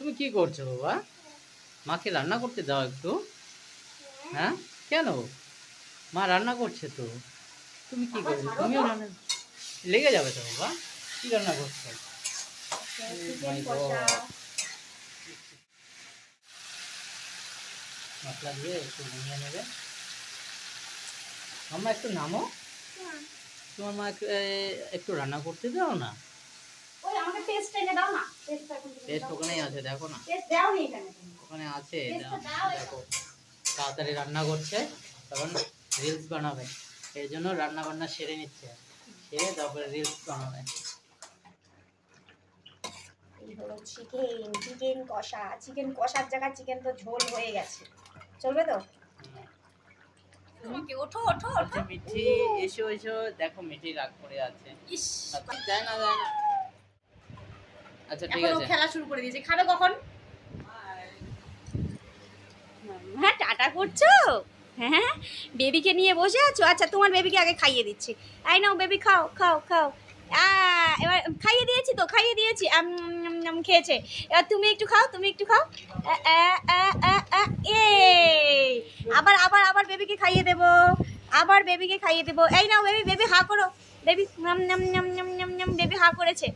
তুমি কি করছো বাবা? মাকে রান্না করতে দাও একটু। হ্যাঁ কেন? মা রান্না করছে তো, তুমি কি করবে? তুমিও রান্না লেগে যাবে তো বাবা। কি রান্না করছো? মশলা দিয়ে একটু ভেঙে নেবে। মাম্মা একটু নামো, তোমার মা একটু রান্না করতে দাও না। ওই আমাকে টেস্ট এনে দাও না। টেস্ট ওখানেই আছে, দেখো না। টেস্ট দাওনি এখানে। ওখানে আছে, দেখো। তাড়াতাড়ি রান্না করছে, কারণ রিলস বানাবে। এই জন্য রান্না বান্না সেরে নিচ্ছে, সেরে তারপরে রিলস বানাবে। এই হলো চিকেন কষা। চিকেন কষার জায়গায় চিকেন তো ঝোল হয়ে গেছে, চলবে তো? ওঠো ওঠো আচ্ছা মিঠি, এসো এসো। দেখো মিঠি রাগ করে আছে। ইস, যায় না যায় না। আচ্ছা ঠিক আছে, খেলা শুরু করে দিয়েছে। খাবে কখন? হ্যাঁ টাটা করছো? হ্যাঁ বেবিকে নিয়ে বসে আছো? আচ্ছা তোমার বেবিকে আগে খাইয়ে দিচ্ছি। আই নাও বেবি, খাও খাও খাও। এবার খাইয়ে দিয়েছি তো, খাইয়ে দিয়েছি। খেয়েছে। এবার তুমি একটু খাও, তুমি একটু খাও। আবার আবার আবার বেবিকে খাইয়ে দেবো, আবার বেবিকে খাইয়ে দেবো। এই নাও বেবি, বেবি হা করো। বেবি নাম নাম নাম নাম নাম নাম, বেবি হা করেছে।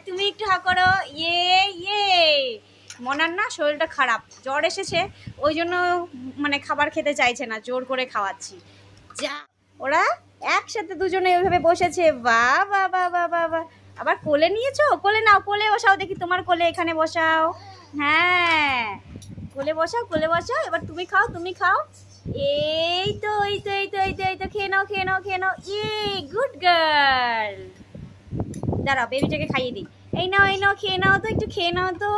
তুমি একটু হা করো। ইয়ে মনার না শরীরটা খারাপ, জ্বর এসেছে, ওই জন্য মানে খাবার খেতে চাইছে না, জোর করে খাওয়াচ্ছি। যা ওরা একসাথে দুজনে ওইভাবে বসেছে। বাহ বাহ বাহ বাহ বাহ বাহ। আবার কোলে নিয়েছো? কোলে নাও, কোলে বসাও দেখি, তোমার কোলে এখানে বসাও। হ্যাঁ কোলে বসাও, কোলে বসাও। এবার তুমি খাও, তুমি খাও। এই তো এই তো এই তো এই তো এই তো, খেয়ে নাও খেয়ে নাও খেয়ে নাও। Good girl. দাঁড়াও বেবিটাকে খাইয়ে দিই। এই নাও খেয়ে নাও তো, একটু খেয়ে নাও তো।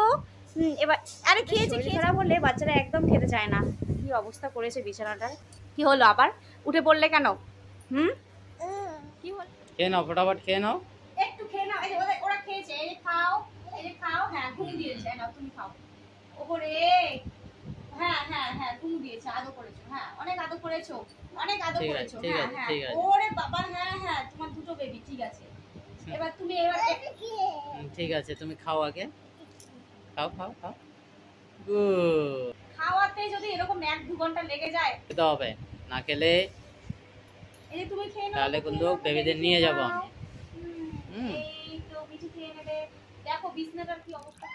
এবার আরে খেয়েছে, খারাপ হলে বাচ্চারা একদম খেতে চায় না। কি অবস্থা করেছে বিছানাটার। কি হলো আবার উঠে পড়লে কেন? কি হলো? খেয়ে নাও, ফটাফট খেয়ে নাও। একটু খেয়ে নাও। এই যে ওরা খেয়েছে, এই যে খাও, এই যে খাও। হ্যাঁ ঘুম দিয়েছে, নাও তুমি খাও। ওপরে হ্যাঁ হ্যাঁ হ্যাঁ ঘুম দিয়েছে, আদর করেছো। হ্যাঁ অনেক আদর করেছো, অনেক আদর করেছো। হ্যাঁ হ্যাঁ ওরে বাবা, হ্যাঁ হ্যাঁ তোমার দুটো বেবি, ঠিক আছে। এবার তুমি এবার ঠিক আছে, তুমি খাও আগে, খাও খাও খাও। গুড। খাওয়াতে যদি এরকম 1-2 ঘন্টা লেগে যায় খেতে হবে, না খেলে এই যে তুমি খেয়ে নাও, তাহলে কিন্তু বেবিদের নিয়ে যাবো আমি। এই তো মিঠি খেয়ে নেবে। দেখো বিছনাটার কি অবস্থা।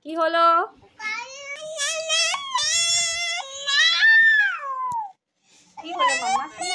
কি হলো? কি হলো মাম্মা? কি